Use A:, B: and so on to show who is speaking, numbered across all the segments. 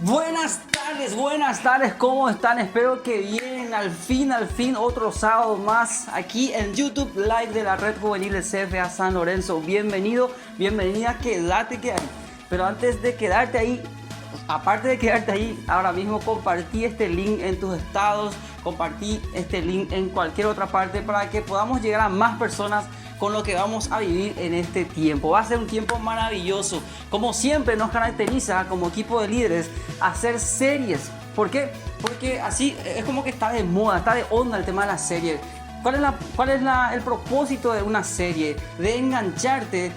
A: Buenas tardes, ¿cómo están? Espero que bien, al fin, otro sábado más aquí en YouTube Live de la Red Juvenil de CFA San Lorenzo. Bienvenida, quédate ahí. Pero antes de quedarte ahí, aparte de quedarte ahí, ahora mismo compartí este link en tus estados, compartí este link en cualquier otra parte para que podamos llegar a más personas con lo que vamos a vivir en este tiempo. Va a ser un tiempo maravilloso. Como siempre nos caracteriza como equipo de líderes hacer series. ¿Por qué? Porque así es como que está de moda, está de onda el tema de la serie. ¿Cuál es el propósito de una serie? De engancharte.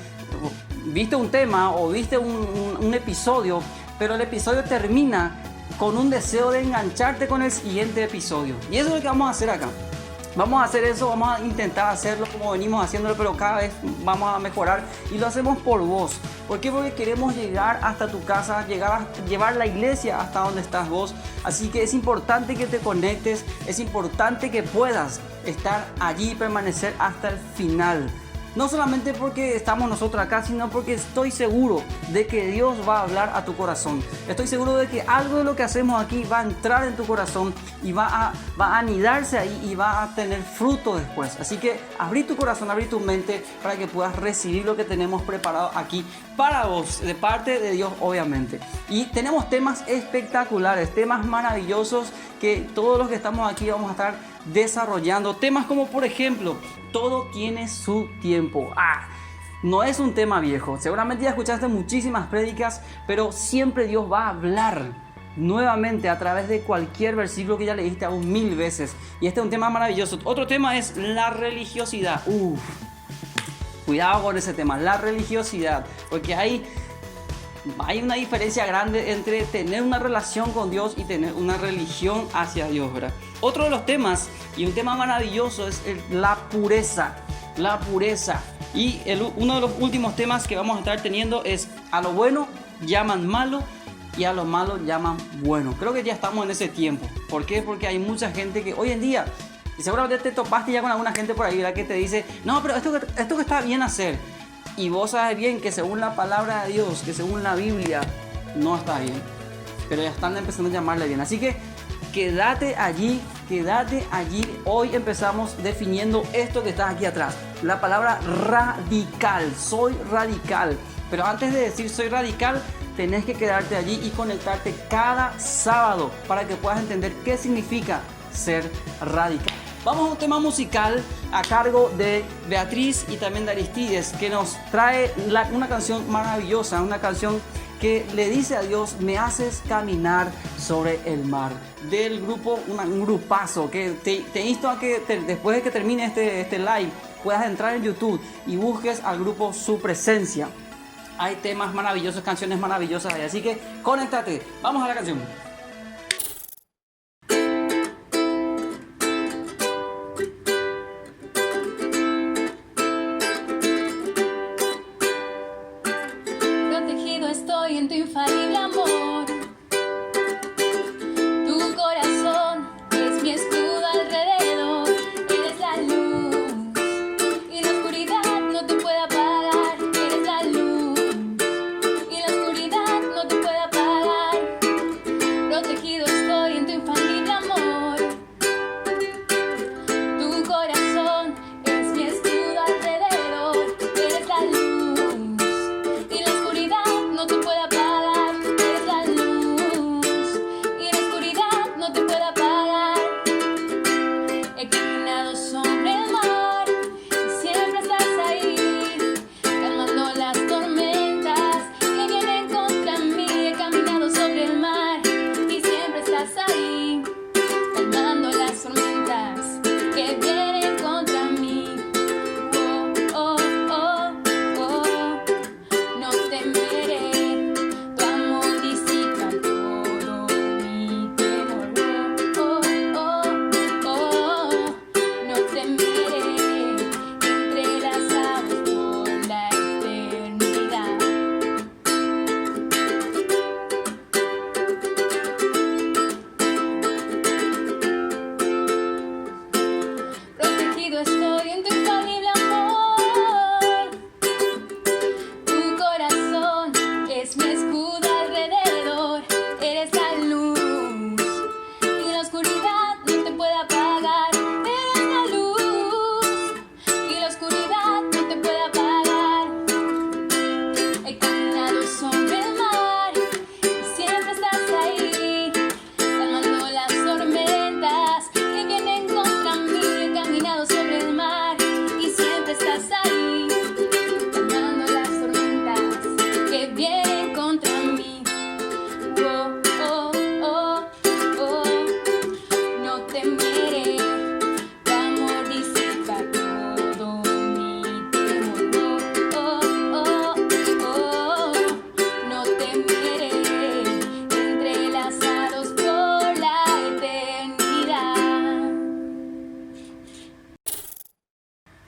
A: Viste un tema o viste un episodio, pero el episodio termina con un deseo de engancharte con el siguiente episodio. Y eso es lo que vamos a hacer acá. Vamos a hacer eso, vamos a intentar hacerlo como venimos haciéndolo, pero cada vez vamos a mejorar y lo hacemos por vos. ¿Por qué? Porque queremos llegar hasta tu casa, llevar la iglesia hasta donde estás vos. Así que es importante que te conectes, es importante que puedas estar allí y permanecer hasta el final. No solamente porque estamos nosotros acá, sino porque estoy seguro de que Dios va a hablar a tu corazón. Estoy seguro de que algo de lo que hacemos aquí va a entrar en tu corazón y va a anidarse ahí y va a tener fruto después. Así que abrí tu corazón, abrí tu mente para que puedas recibir lo que tenemos preparado aquí para vos, de parte de Dios obviamente. Y tenemos temas espectaculares, temas maravillosos que todos los que estamos aquí vamos a estar desarrollando. Temas como por ejemplo, todo tiene su tiempo. No es un tema viejo. Seguramente ya escuchaste muchísimas prédicas, pero siempre Dios va a hablar nuevamente a través de cualquier versículo que ya leíste aún 1000 veces. Y este es un tema maravilloso. Otro tema es la religiosidad. Cuidado con ese tema, la religiosidad, porque hay una diferencia grande entre tener una relación con Dios y tener una religión hacia Dios, ¿verdad? Otro de los temas, y un tema maravilloso, es la pureza. La pureza. Y uno de los últimos temas que vamos a estar teniendo es: a lo bueno llaman malo y a lo malo llaman bueno. Creo que ya estamos en ese tiempo. ¿Por qué? Porque hay mucha gente que hoy en día, y seguramente te topaste ya con alguna gente por ahí, ¿verdad?, que te dice: no, pero esto que está bien hacer. Y vos sabes bien que según la palabra de Dios, que según la Biblia, no está bien. Pero ya están empezando a llamarle bien. Así que quédate allí. Hoy empezamos definiendo esto que está aquí atrás. La palabra radical. Soy radical. Pero antes de decir soy radical, tenés que quedarte allí y conectarte cada sábado para que puedas entender qué significa ser radical. Vamos a un tema musical a cargo de Beatriz y también de Aristides, que nos trae una canción maravillosa, una canción que le dice a Dios: me haces caminar sobre el mar. Del grupo, un grupazo que te insto a que después de que termine este live puedas entrar en YouTube y busques al grupo Su Presencia. Hay temas maravillosos, canciones maravillosas ahí, así que conéctate. Vamos a la canción.
B: Protegido estoy en tu infalible amor. Tu corazón es mi escudo alrededor. Eres la luz y la oscuridad no te puede apagar. Eres la luz y la oscuridad no te puede apagar. Protegido estoy en tu infalible amor. Tu corazón es mi escudo alrededor. Eres la luz y la oscuridad no te puede apagar.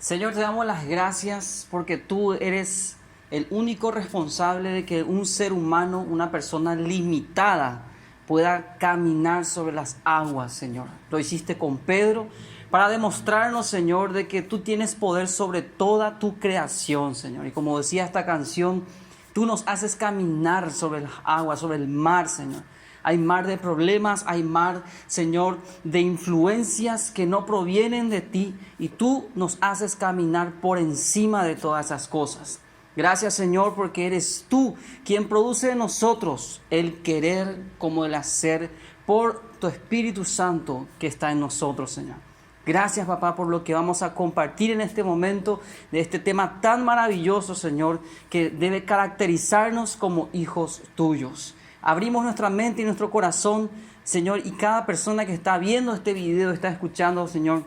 A: Señor, te damos las gracias porque tú eres el único responsable de que un ser humano, una persona limitada, pueda caminar sobre las aguas, Señor. Lo hiciste con Pedro para demostrarnos, Señor, de que tú tienes poder sobre toda tu creación, Señor. Y como decía esta canción, tú nos haces caminar sobre las aguas, sobre el mar, Señor. Hay mar de problemas, hay mar, Señor, de influencias que no provienen de ti y tú nos haces caminar por encima de todas esas cosas. Gracias, Señor, porque eres tú quien produce en nosotros el querer como el hacer por tu Espíritu Santo que está en nosotros, Señor. Gracias, papá, por lo que vamos a compartir en este momento de este tema tan maravilloso, Señor, que debe caracterizarnos como hijos tuyos. Abrimos nuestra mente y nuestro corazón, Señor, y cada persona que está viendo este video, está escuchando, Señor,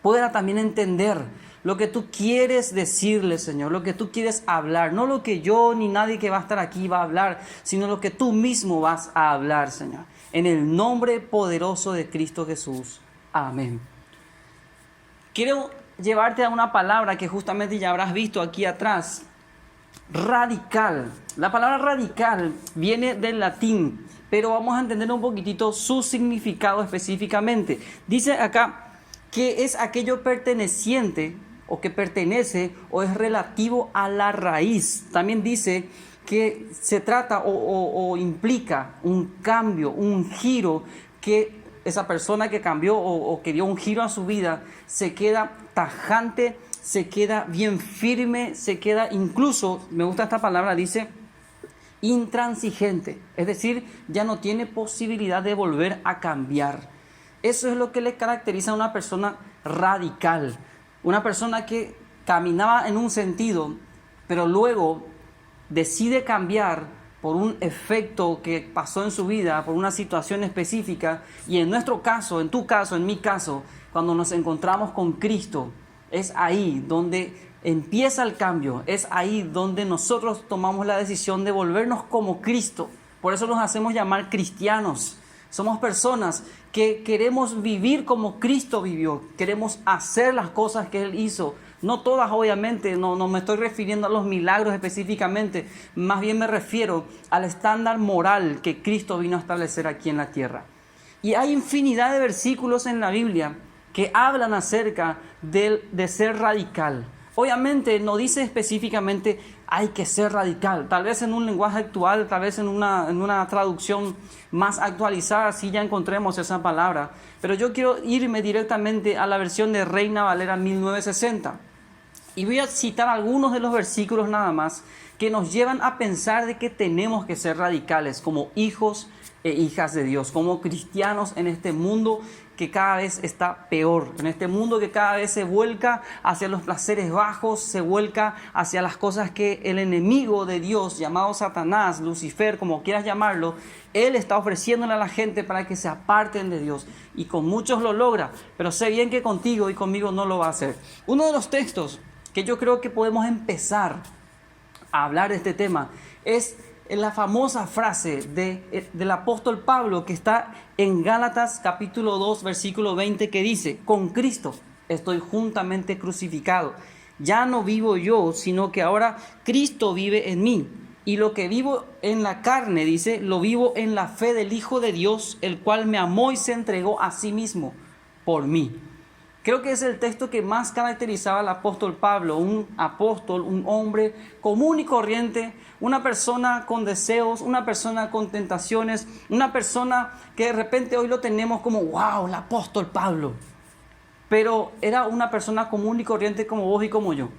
A: pueda también entender lo que tú quieres decirle, Señor, lo que tú quieres hablar. No lo que yo ni nadie que va a estar aquí va a hablar, sino lo que tú mismo vas a hablar, Señor. En el nombre poderoso de Cristo Jesús. Amén. Quiero llevarte a una palabra que justamente ya habrás visto aquí atrás. Radical. La palabra radical viene del latín, pero vamos a entender un poquitito su significado específicamente. Dice acá que es aquello perteneciente o que pertenece o es relativo a la raíz. También dice que se trata o implica un cambio, un giro, que esa persona que cambió o que dio un giro a su vida se queda tajante, se queda bien firme, se queda incluso, me gusta esta palabra, dice intransigente. Es decir, ya no tiene posibilidad de volver a cambiar. Eso es lo que le caracteriza a una persona radical. Una persona que caminaba en un sentido, pero luego decide cambiar por un efecto que pasó en su vida, por una situación específica. Y en nuestro caso, en tu caso, en mi caso, cuando nos encontramos con Cristo, es ahí donde empieza el cambio. Es ahí donde nosotros tomamos la decisión de volvernos como Cristo. Por eso nos hacemos llamar cristianos. Somos personas que queremos vivir como Cristo vivió. Queremos hacer las cosas que Él hizo. No todas, obviamente, no me estoy refiriendo a los milagros específicamente. Más bien me refiero al estándar moral que Cristo vino a establecer aquí en la tierra. Y hay infinidad de versículos en la Biblia que hablan acerca de ser radical. Obviamente no dice específicamente hay que ser radical. Tal vez en un lenguaje actual, tal vez en una traducción más actualizada, sí ya encontremos esa palabra. Pero yo quiero irme directamente a la versión de Reina Valera 1960. Y voy a citar algunos de los versículos nada más que nos llevan a pensar de que tenemos que ser radicales como hijos e hijas de Dios, como cristianos en este mundo que cada vez está peor, en este mundo que cada vez se vuelca hacia los placeres bajos, se vuelca hacia las cosas que el enemigo de Dios, llamado Satanás, Lucifer, como quieras llamarlo, él está ofreciéndole a la gente para que se aparten de Dios. Y con muchos lo logra, pero sé bien que contigo y conmigo no lo va a hacer. Uno de los textos que yo creo que podemos empezar a hablar de este tema es la famosa frase del apóstol Pablo que está en Gálatas capítulo 2 versículo 20, que dice: con Cristo estoy juntamente crucificado. Ya no vivo yo, sino que ahora Cristo vive en mí. Y lo que vivo en la carne, dice, lo vivo en la fe del Hijo de Dios, el cual me amó y se entregó a sí mismo por mí. Creo que es el texto que más caracterizaba al apóstol Pablo, un apóstol, un hombre común y corriente, una persona con deseos, una persona con tentaciones, una persona que de repente hoy lo tenemos como wow, el apóstol Pablo. Pero era una persona común y corriente como vos y como yo.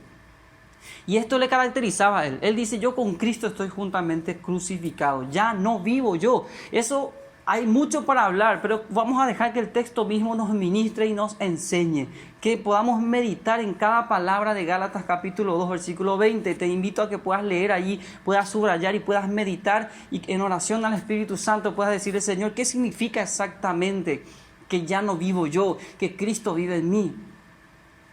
A: Y esto le caracterizaba a él. Él dice: yo con Cristo estoy juntamente crucificado, ya no vivo yo. Eso hay mucho para hablar, pero vamos a dejar que el texto mismo nos ministre y nos enseñe, que podamos meditar en cada palabra de Gálatas capítulo 2 versículo 20. Te invito a que puedas leer allí, puedas subrayar y puedas meditar, y en oración al Espíritu Santo puedas decirle: Señor, ¿qué significa exactamente que ya no vivo yo, que Cristo vive en mí?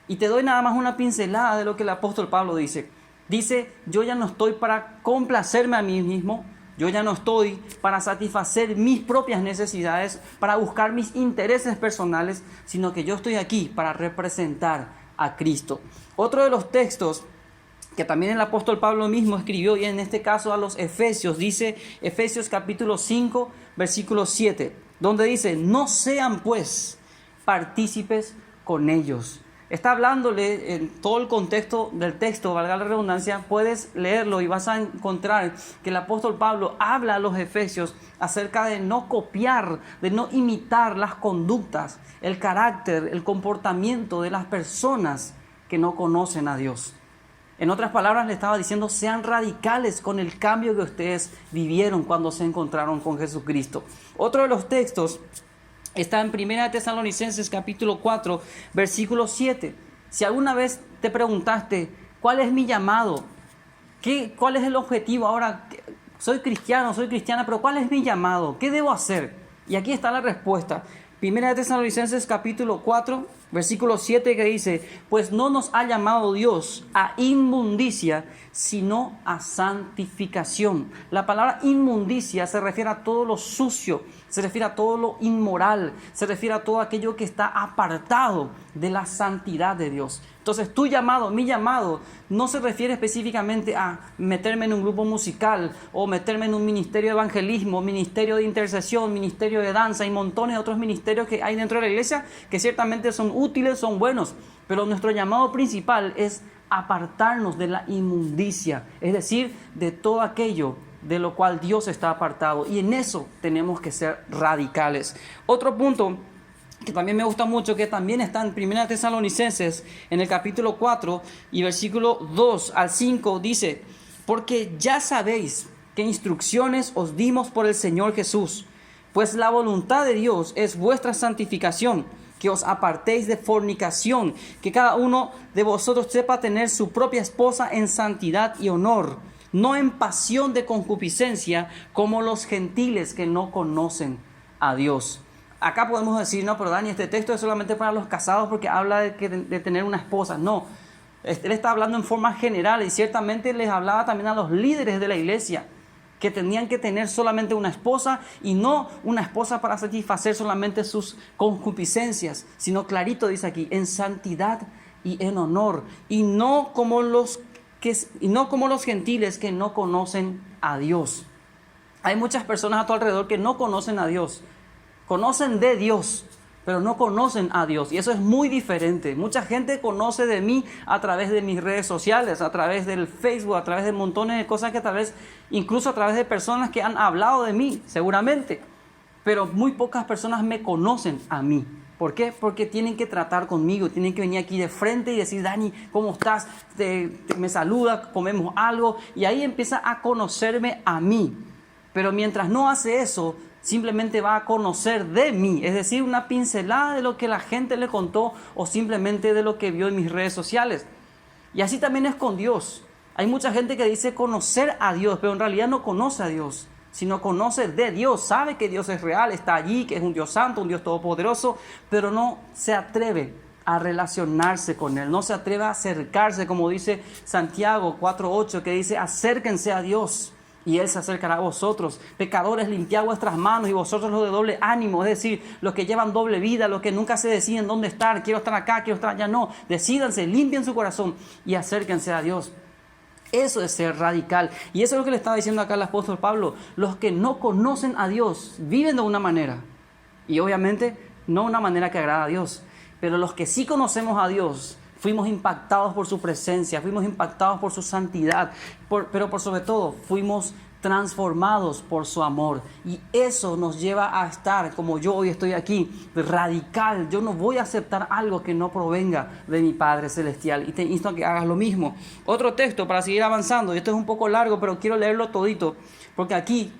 A: Y te doy nada más una pincelada de lo que el apóstol Pablo dice. Dice: yo ya no estoy para complacerme a mí mismo, yo ya no estoy para satisfacer mis propias necesidades, para buscar mis intereses personales, sino que yo estoy aquí para representar a Cristo. Otro de los textos que también el apóstol Pablo mismo escribió, y en este caso a los Efesios, dice Efesios capítulo 5, versículo 7, donde dice: no sean pues partícipes con ellos. Está hablándole en todo el contexto del texto, valga la redundancia, puedes leerlo y vas a encontrar que el apóstol Pablo habla a los efesios acerca de no copiar, de no imitar las conductas, el carácter, el comportamiento de las personas que no conocen a Dios. En otras palabras, le estaba diciendo: sean radicales con el cambio que ustedes vivieron cuando se encontraron con Jesucristo. Otro de los textos está en 1 Tesalonicenses capítulo 4, versículo 7. Si alguna vez te preguntaste: ¿cuál es mi llamado? ¿Cuál es el objetivo? Ahora, soy cristiano, soy cristiana, pero ¿cuál es mi llamado? ¿Qué debo hacer? Y aquí está la respuesta. 1 Tesalonicenses capítulo 4, versículo 7, que dice: pues no nos ha llamado Dios a inmundicia, sino a santificación. La palabra inmundicia se refiere a todo lo sucio, se refiere a todo lo inmoral, se refiere a todo aquello que está apartado de la santidad de Dios. Entonces, tu llamado, mi llamado, no se refiere específicamente a meterme en un grupo musical o meterme en un ministerio de evangelismo, ministerio de intercesión, ministerio de danza y montones de otros ministerios que hay dentro de la iglesia que ciertamente son útiles, son buenos, pero nuestro llamado principal es apartarnos de la inmundicia, es decir, de todo aquello de lo cual Dios está apartado, y en eso tenemos que ser radicales. Otro punto que también me gusta mucho, que también está en 1 Tesalonicenses, en el capítulo 4 y versículo 2 al 5, dice: porque ya sabéis qué instrucciones os dimos por el Señor Jesús, pues la voluntad de Dios es vuestra santificación, que os apartéis de fornicación, que cada uno de vosotros sepa tener su propia esposa en santidad y honor, no en pasión de concupiscencia, como los gentiles que no conocen a Dios. Acá podemos decir: no, pero Dani, este texto es solamente para los casados porque habla de tener una esposa. No, él está hablando en forma general, y ciertamente les hablaba también a los líderes de la iglesia, que tenían que tener solamente una esposa, y no una esposa para satisfacer solamente sus concupiscencias, sino clarito dice aquí: en santidad y en honor, y no como los gentiles que no conocen a Dios. Hay muchas personas a tu alrededor que no conocen a Dios, conocen de Dios, pero no conocen a Dios, y eso es muy diferente. Mucha gente conoce de mí a través de mis redes sociales, a través del Facebook, a través de montones de cosas que tal vez, incluso a través de personas que han hablado de mí, seguramente, pero muy pocas personas me conocen a mí. ¿Por qué? Porque tienen que tratar conmigo, tienen que venir aquí de frente y decir: Dani, ¿cómo estás? Me saluda, comemos algo, y ahí empieza a conocerme a mí. Pero mientras no hace eso, simplemente va a conocer de mí, es decir, una pincelada de lo que la gente le contó o simplemente de lo que vio en mis redes sociales. Y así también es con Dios. Hay mucha gente que dice conocer a Dios, pero en realidad no conoce a Dios, sino conoce de Dios, sabe que Dios es real, está allí, que es un Dios santo, un Dios todopoderoso, pero no se atreve a relacionarse con Él, no se atreve a acercarse, como dice Santiago 4:8, que dice: acérquense a Dios y Él se acercará a vosotros. Pecadores, limpiad vuestras manos, y vosotros los de doble ánimo, es decir, los que llevan doble vida, los que nunca se deciden dónde estar, quiero estar acá, quiero estar allá. No, decídanse, limpien su corazón y acérquense a Dios. Eso es ser radical, y eso es lo que le estaba diciendo acá el apóstol Pablo. Los que no conocen a Dios viven de una manera, y obviamente no una manera que agrada a Dios, pero los que sí conocemos a Dios fuimos impactados por su presencia, fuimos impactados por su santidad, pero por sobre todo fuimos transformados por su amor, y eso nos lleva a estar, como yo hoy estoy aquí, radical. Yo no voy a aceptar algo que no provenga de mi Padre Celestial, y te insto a que hagas lo mismo. Otro texto para seguir avanzando, y esto es un poco largo, pero quiero leerlo todito, porque aquí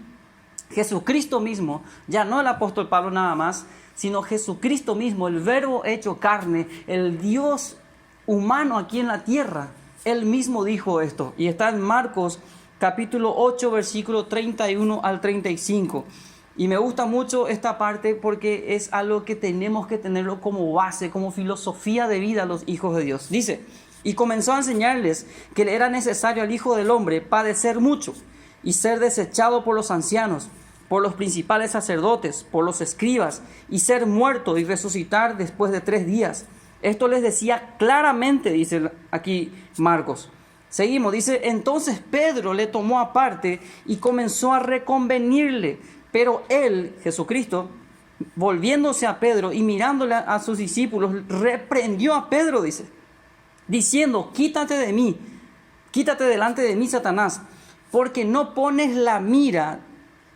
A: Jesucristo mismo, ya no el apóstol Pablo nada más, sino Jesucristo mismo, el verbo hecho carne, el Dios humano aquí en la tierra, Él mismo dijo esto, y está en Marcos capítulo 8, versículo 31 al 35. Y me gusta mucho esta parte porque es algo que tenemos que tenerlo como base, como filosofía de vida a los hijos de Dios. Dice: y comenzó a enseñarles que le era necesario al Hijo del Hombre padecer mucho y ser desechado por los ancianos, por los principales sacerdotes, por los escribas, y ser muerto y resucitar después de 3 días. Esto les decía claramente, dice aquí Marcos. Seguimos, dice, entonces Pedro le tomó aparte y comenzó a reconvenirle. Pero él, Jesucristo, volviéndose a Pedro y mirándole a sus discípulos, reprendió a Pedro, dice, diciendo, quítate de mí, quítate delante de mí, Satanás, porque no pones la mira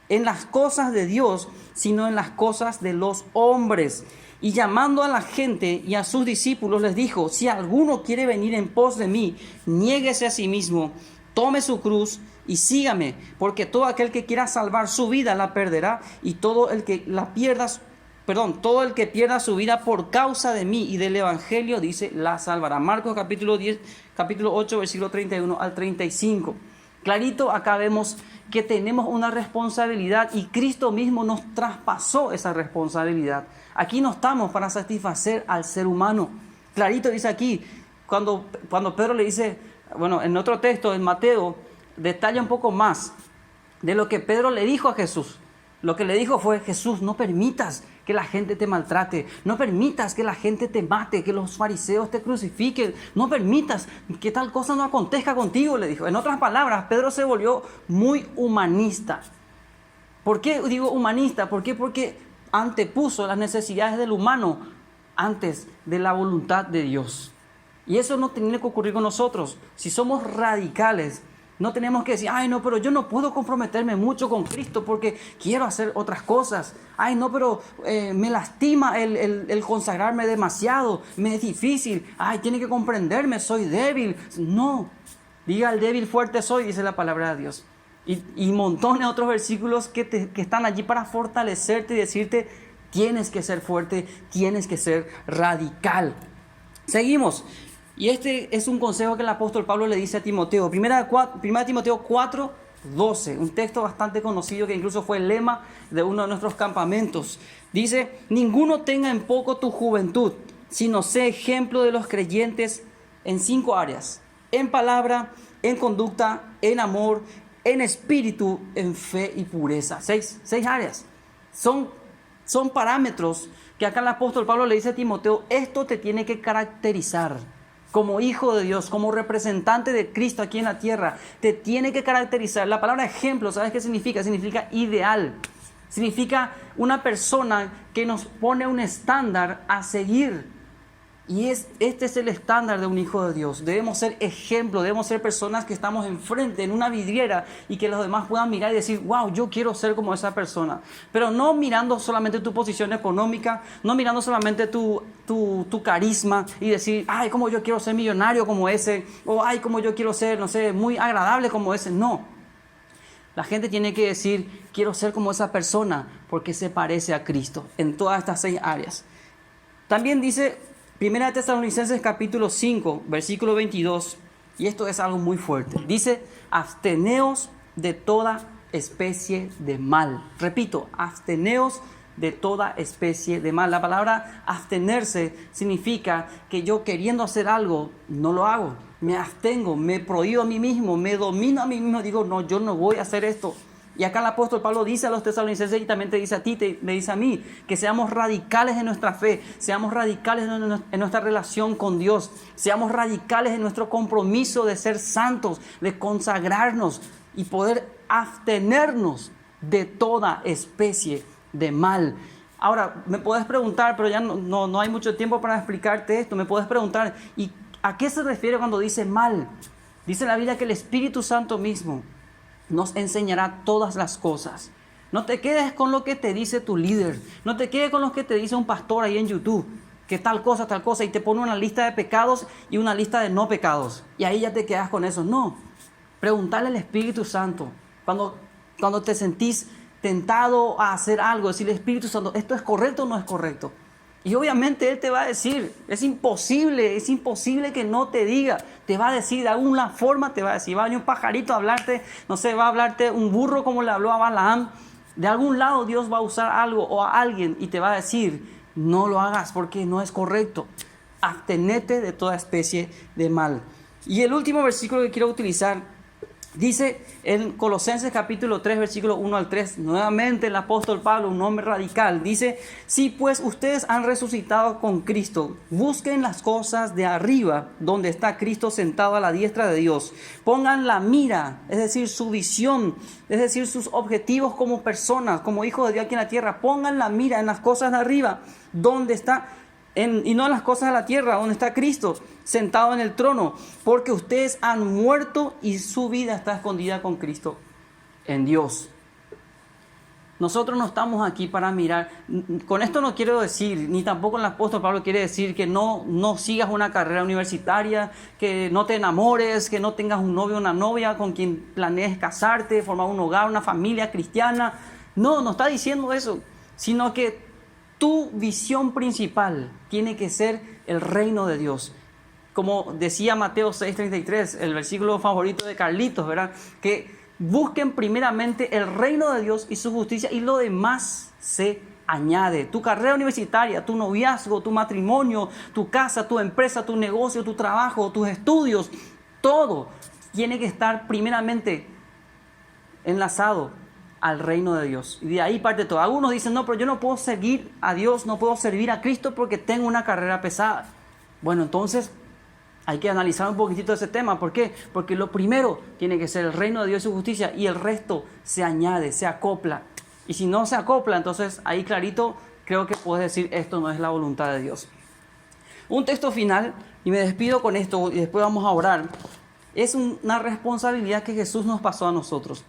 A: en las cosas de Dios, sino en las cosas de los hombres. Y llamando a la gente y a sus discípulos les dijo, si alguno quiere venir en pos de mí, niéguese a sí mismo, tome su cruz y sígame, porque todo aquel que quiera salvar su vida la perderá, y todo el que pierda su vida por causa de mí y del evangelio, dice, la salvará. Marcos capítulo 8, versículo 31 al 35. Clarito, acá vemos que tenemos una responsabilidad y Cristo mismo nos traspasó esa responsabilidad. Aquí no estamos para satisfacer al ser humano. Clarito dice aquí, cuando Pedro le dice, bueno, en otro texto, en Mateo, detalla un poco más de lo que Pedro le dijo a Jesús. Lo que le dijo fue, Jesús, no permitas que la gente te maltrate, no permitas que la gente te mate, que los fariseos te crucifiquen, no permitas que tal cosa no acontezca contigo, le dijo. En otras palabras, Pedro se volvió muy humanista. ¿Por qué digo humanista? ¿Por qué? Porque antepuso las necesidades del humano antes de la voluntad de Dios. Y eso no tiene que ocurrir con nosotros. Si somos radicales, no tenemos que decir, ay no, pero yo no puedo comprometerme mucho con Cristo porque quiero hacer otras cosas. Ay no, pero me lastima el consagrarme demasiado, me es difícil. Ay, tiene que comprenderme, soy débil. No, diga el débil fuerte soy, dice la palabra de Dios. Y montones de otros versículos que están allí para fortalecerte y decirte, tienes que ser fuerte, tienes que ser radical. Seguimos. Y este es un consejo que el apóstol Pablo le dice a Timoteo. Primera Timoteo 4, 12, un texto bastante conocido que incluso fue el lema de uno de nuestros campamentos. Dice, ninguno tenga en poco tu juventud, sino sé ejemplo de los creyentes en 5 áreas. En palabra, en conducta, en amor, en espíritu, en fe y pureza. 6 áreas. Son parámetros que acá el apóstol Pablo le dice a Timoteo, esto te tiene que caracterizar. Como hijo de Dios, como representante de Cristo aquí en la tierra, te tiene que caracterizar. La palabra ejemplo, ¿sabes qué significa? Significa ideal. Significa una persona que nos pone un estándar a seguir. Y este es el estándar de un hijo de Dios. Debemos ser ejemplo, debemos ser personas que estamos enfrente, en una vidriera, y que los demás puedan mirar y decir, wow, yo quiero ser como esa persona. Pero no mirando solamente tu posición económica, no mirando solamente tu carisma y decir, ay, como yo quiero ser millonario como ese, o ay, como yo quiero ser, no sé, muy agradable como ese. No. La gente tiene que decir, quiero ser como esa persona porque se parece a Cristo en todas estas 6 áreas. También dice 1 Tesalonicenses capítulo 5, versículo 22, y esto es algo muy fuerte. Dice, absteneos de toda especie de mal. Repito, absteneos de toda especie de mal. La palabra abstenerse significa que yo queriendo hacer algo, no lo hago. Me abstengo, me prohíbo a mí mismo, me domino a mí mismo, digo, no, yo no voy a hacer esto. Y acá el apóstol Pablo dice a los tesalonicenses y también te dice a ti, me dice a mí, que seamos radicales en nuestra fe, seamos radicales en nuestra relación con Dios, seamos radicales en nuestro compromiso de ser santos, de consagrarnos y poder abstenernos de toda especie de mal. Ahora, me puedes preguntar, pero ya no hay mucho tiempo para explicarte esto, me puedes preguntar, ¿y a qué se refiere cuando dice mal? Dice la Biblia que el Espíritu Santo mismo nos enseñará todas las cosas. No te quedes con lo que te dice tu líder. No te quedes con lo que te dice un pastor ahí en YouTube. Que tal cosa, y te pone una lista de pecados y una lista de no pecados. Y ahí ya te quedas con eso. No. Preguntarle al Espíritu Santo. Cuando te sentís tentado a hacer algo, decirle, Espíritu Santo, ¿esto es correcto o no es correcto? Y obviamente Él te va a decir, es imposible que no te diga. Te va a decir, de alguna forma te va a decir, va a venir un pajarito a hablarte, no sé, va a hablarte un burro como le habló a Balaam. De algún lado Dios va a usar algo o a alguien y te va a decir, no lo hagas porque no es correcto. Abstenete de toda especie de mal. Y el último versículo que quiero utilizar Dice en Colosenses capítulo 3, versículo 1 al 3, nuevamente el apóstol Pablo, un hombre radical, dice: si pues ustedes han resucitado con Cristo, busquen las cosas de arriba, donde está Cristo sentado a la diestra de Dios. Pongan la mira, es decir, su visión, es decir, sus objetivos como personas, como hijos de Dios aquí en la tierra. Pongan la mira en las cosas de arriba, donde está y no en las cosas de la tierra, donde está Cristo sentado en el trono, porque ustedes han muerto y su vida está escondida con Cristo en Dios. Nosotros no estamos aquí para mirar. Con esto no quiero decir, ni tampoco el apóstol Pablo quiere decir que no sigas una carrera universitaria, que no te enamores, que no tengas un novio o una novia con quien planees casarte, formar un hogar, una familia cristiana. No está diciendo eso, sino que tu visión principal tiene que ser el reino de Dios. Como decía Mateo 6:33, el versículo favorito de Carlitos, ¿verdad? Que busquen primeramente el reino de Dios y su justicia, y lo demás se añade. Tu carrera universitaria, tu noviazgo, tu matrimonio, tu casa, tu empresa, tu negocio, tu trabajo, tus estudios, todo tiene que estar primeramente enlazado al reino de Dios. Y de ahí parte todo. Algunos dicen: no, pero yo no puedo seguir a Dios, no puedo servir a Cristo porque tengo una carrera pesada. Bueno, entonces hay que analizar un poquitito ese tema. ¿Por qué? Porque lo primero tiene que ser el reino de Dios y su justicia, y el resto se añade, se acopla. Y si no se acopla, entonces ahí clarito creo que puedes decir: esto no es la voluntad de Dios. Un texto final, y me despido con esto y después vamos a orar. Es una responsabilidad que Jesús nos pasó a nosotros.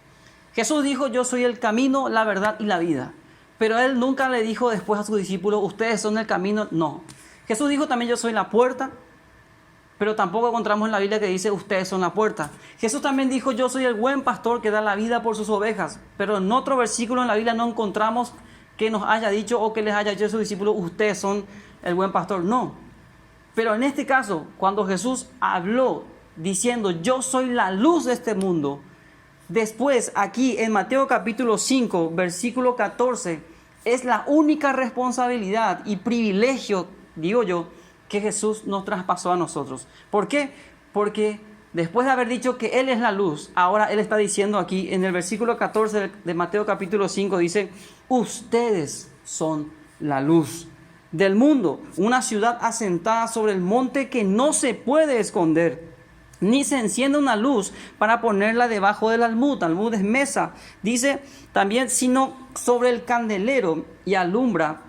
A: Jesús dijo: yo soy el camino, la verdad y la vida. Pero Él nunca le dijo después a sus discípulos: ustedes son el camino. No. Jesús dijo también: yo soy la puerta. Pero tampoco encontramos en la Biblia que dice: ustedes son la puerta. Jesús también dijo: yo soy el buen pastor que da la vida por sus ovejas. Pero en otro versículo en la Biblia no encontramos que nos haya dicho o que les haya dicho a sus discípulos: ustedes son el buen pastor. No. Pero en este caso, cuando Jesús habló diciendo: yo soy la luz de este mundo, después, aquí en Mateo capítulo 5, versículo 14, es la única responsabilidad y privilegio, digo yo, que Jesús nos traspasó a nosotros. ¿Por qué? Porque después de haber dicho que Él es la luz, ahora Él está diciendo aquí en el versículo 14 de Mateo capítulo 5, dice: ustedes son la luz del mundo, una ciudad asentada sobre el monte que no se puede esconder. Ni se enciende una luz para ponerla debajo del almud. Almud es mesa. Dice también: sino sobre el candelero, y alumbra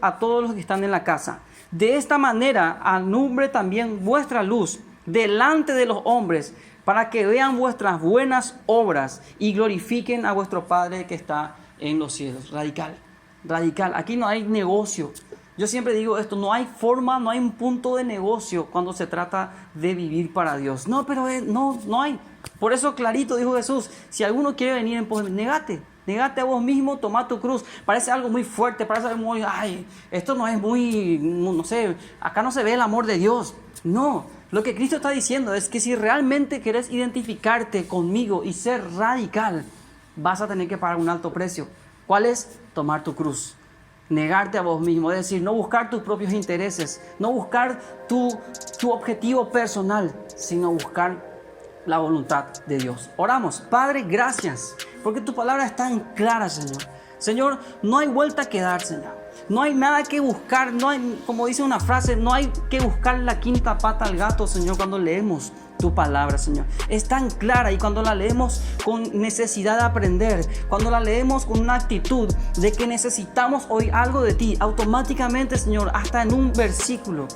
A: a todos los que están en la casa. De esta manera alumbre también vuestra luz delante de los hombres, para que vean vuestras buenas obras y glorifiquen a vuestro Padre que está en los cielos. Radical. Aquí no hay negocio. Yo siempre digo esto: no hay forma, no hay un punto de negocio cuando se trata de vivir para Dios. No, pero no hay. Por eso clarito dijo Jesús: si alguno quiere venir en pos de mí, negate a vos mismo, toma tu cruz. Parece algo muy fuerte, parece algo muy, esto no es muy, no sé, acá no se ve el amor de Dios. No, lo que Cristo está diciendo es que si realmente querés identificarte conmigo y ser radical, vas a tener que pagar un alto precio. ¿Cuál es? Tomar tu cruz. Negarte a vos mismo, es decir, no buscar tus propios intereses, no buscar tu objetivo personal, sino buscar la voluntad de Dios. Oramos. Padre, gracias, porque tu palabra es tan clara, Señor. Señor, no hay vuelta que dar, Señor. No hay nada que buscar, no hay, como dice una frase, no hay que buscar la quinta pata al gato, Señor, cuando leemos tu palabra, Señor. Es tan clara, y cuando la leemos con necesidad de aprender, cuando la leemos con una actitud de que necesitamos oír algo de ti, automáticamente, Señor, hasta en un versículo,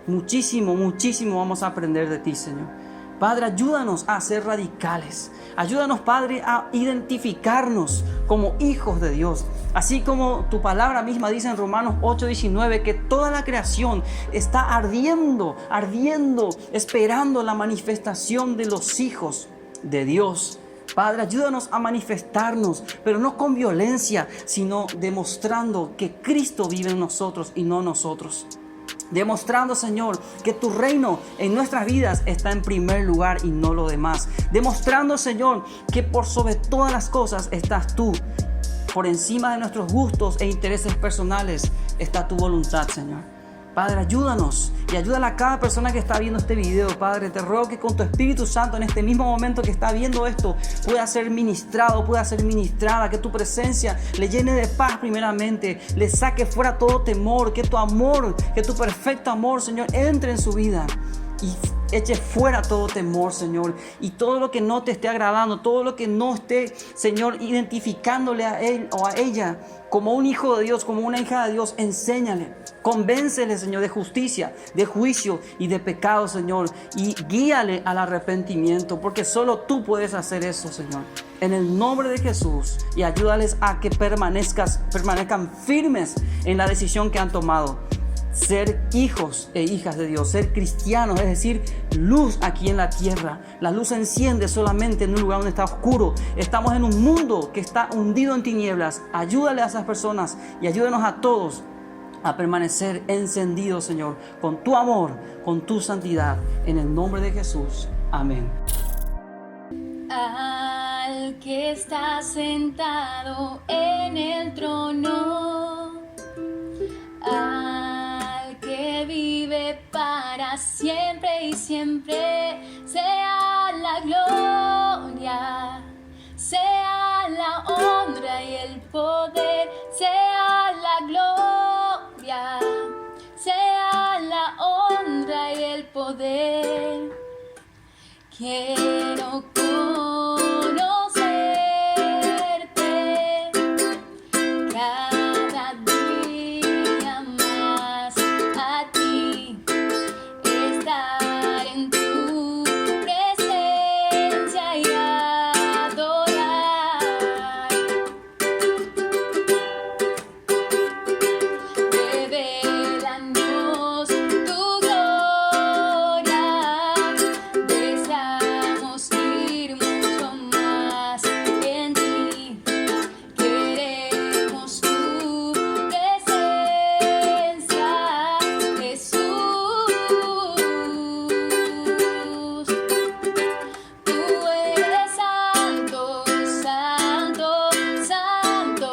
A: muchísimo vamos a aprender de ti, Señor. Padre, ayúdanos a ser radicales. Ayúdanos, Padre, a identificarnos como hijos de Dios. Así como tu palabra misma dice en Romanos 8:19 que toda la creación está ardiendo, esperando la manifestación de los hijos de Dios. Padre, ayúdanos a manifestarnos, pero no con violencia, sino demostrando que Cristo vive en nosotros y no nosotros. Demostrando, Señor, que tu reino en nuestras vidas está en primer lugar y no lo demás. Demostrando, Señor, que por sobre todas las cosas estás tú. Por encima de nuestros gustos e intereses personales está tu voluntad, Señor. Padre, ayúdanos y ayúdale a cada persona que está viendo este video, Padre. Te ruego que con tu Espíritu Santo en este mismo momento que está viendo esto pueda ser ministrado, pueda ser ministrada, que tu presencia le llene de paz primeramente, le saque fuera todo temor, que tu amor, que tu perfecto amor, Señor, entre en su vida y eche fuera todo temor, Señor, y todo lo que no te esté agradando, todo lo que no esté, Señor, identificándole a él o a ella como un hijo de Dios, como una hija de Dios. Enséñale, convéncele, Señor, de justicia, de juicio y de pecado, Señor, y guíale al arrepentimiento, porque solo tú puedes hacer eso, Señor, en el nombre de Jesús, y ayúdales a que permanezcan firmes en la decisión que han tomado. Ser hijos e hijas de Dios, ser cristianos, es decir, luz aquí en la tierra. La luz se enciende solamente en un lugar donde está oscuro. Estamos en un mundo que está hundido en tinieblas. Ayúdale a esas personas y ayúdanos a todos a permanecer encendidos, Señor, con tu amor, con tu santidad. En el nombre de Jesús. Amén.
B: Al que está sentado en el trono, al que vive para siempre y siempre, sea la gloria, sea la honra y el poder, sea la gloria, sea la honra y el poder. Quiero conocerte cada día más, a ti, estar en tu presencia y adorar. Revélanos tu gloria, deseamos ir mucho más en ti. Queremos tu presencia, Jesús. Tú eres santo, santo, santo,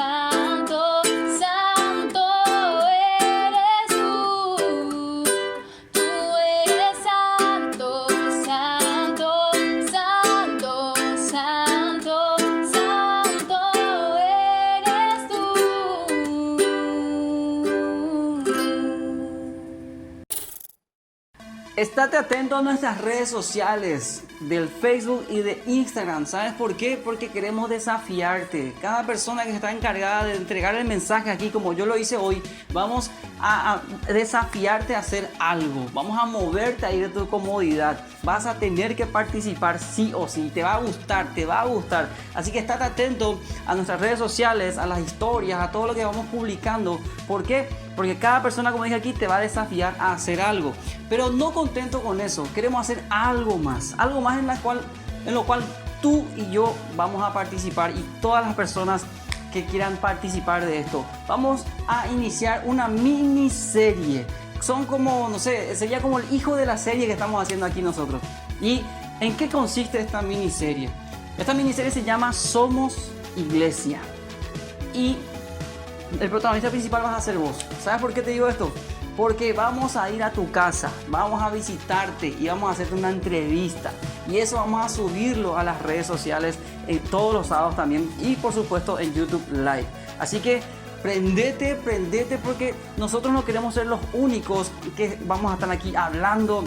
B: santo, santo eres tú. Tú eres santo, santo, santo, santo, santo eres tú.
A: Estate atento a nuestras redes sociales del Facebook y de Instagram. ¿Sabes por qué? Porque queremos desafiarte. Cada persona que está encargada de entregar el mensaje aquí, como yo lo hice hoy, vamos a desafiarte a hacer algo. Vamos a moverte a ir de tu comodidad. Vas a tener que participar sí o sí. Te va a gustar, te va a gustar. Así que estate atento a nuestras redes sociales, a las historias, a todo lo que vamos publicando. ¿Por qué? Porque cada persona, como dije aquí, te va a desafiar a hacer algo. Pero no contento con eso, queremos hacer algo más en lo cual tú y yo vamos a participar, y todas las personas que quieran participar de esto. Vamos a iniciar una miniserie. Son como, no sé, sería como el hijo de la serie que estamos haciendo aquí nosotros. ¿Y en qué consiste esta miniserie? Esta miniserie se llama Somos Iglesia. Y el protagonista principal vas a ser vos. ¿Sabes por qué te digo esto? Porque vamos a ir a tu casa, vamos a visitarte y vamos a hacerte una entrevista. Y eso vamos a subirlo a las redes sociales todos los sábados también. Y por supuesto en YouTube Live. Así que prendete porque nosotros no queremos ser los únicos que vamos a estar aquí hablando,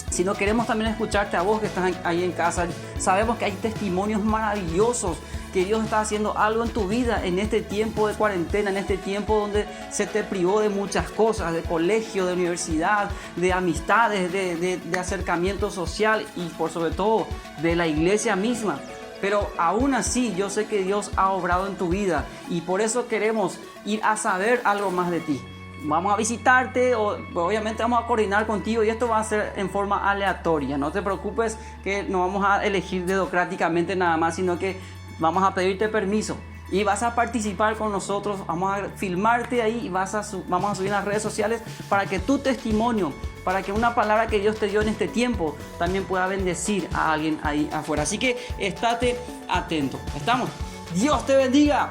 A: sino queremos también escucharte a vos que estás ahí en casa. Sabemos que hay testimonios maravillosos, que Dios está haciendo algo en tu vida en este tiempo de cuarentena, en este tiempo donde se te privó de muchas cosas, de colegio, de universidad, de amistades, de acercamiento social y por sobre todo de la iglesia misma. Pero aún así yo sé que Dios ha obrado en tu vida y por eso queremos ir a saber algo más de ti. Vamos a visitarte, obviamente vamos a coordinar contigo y esto va a ser en forma aleatoria. No te preocupes que no vamos a elegir dedocráticamente nada más, sino que vamos a pedirte permiso y vas a participar con nosotros. Vamos a filmarte ahí y vamos a subir en las redes sociales para que tu testimonio, para que una palabra que Dios te dio en este tiempo también pueda bendecir a alguien ahí afuera. Así que estate atento. ¿Estamos? Dios te bendiga.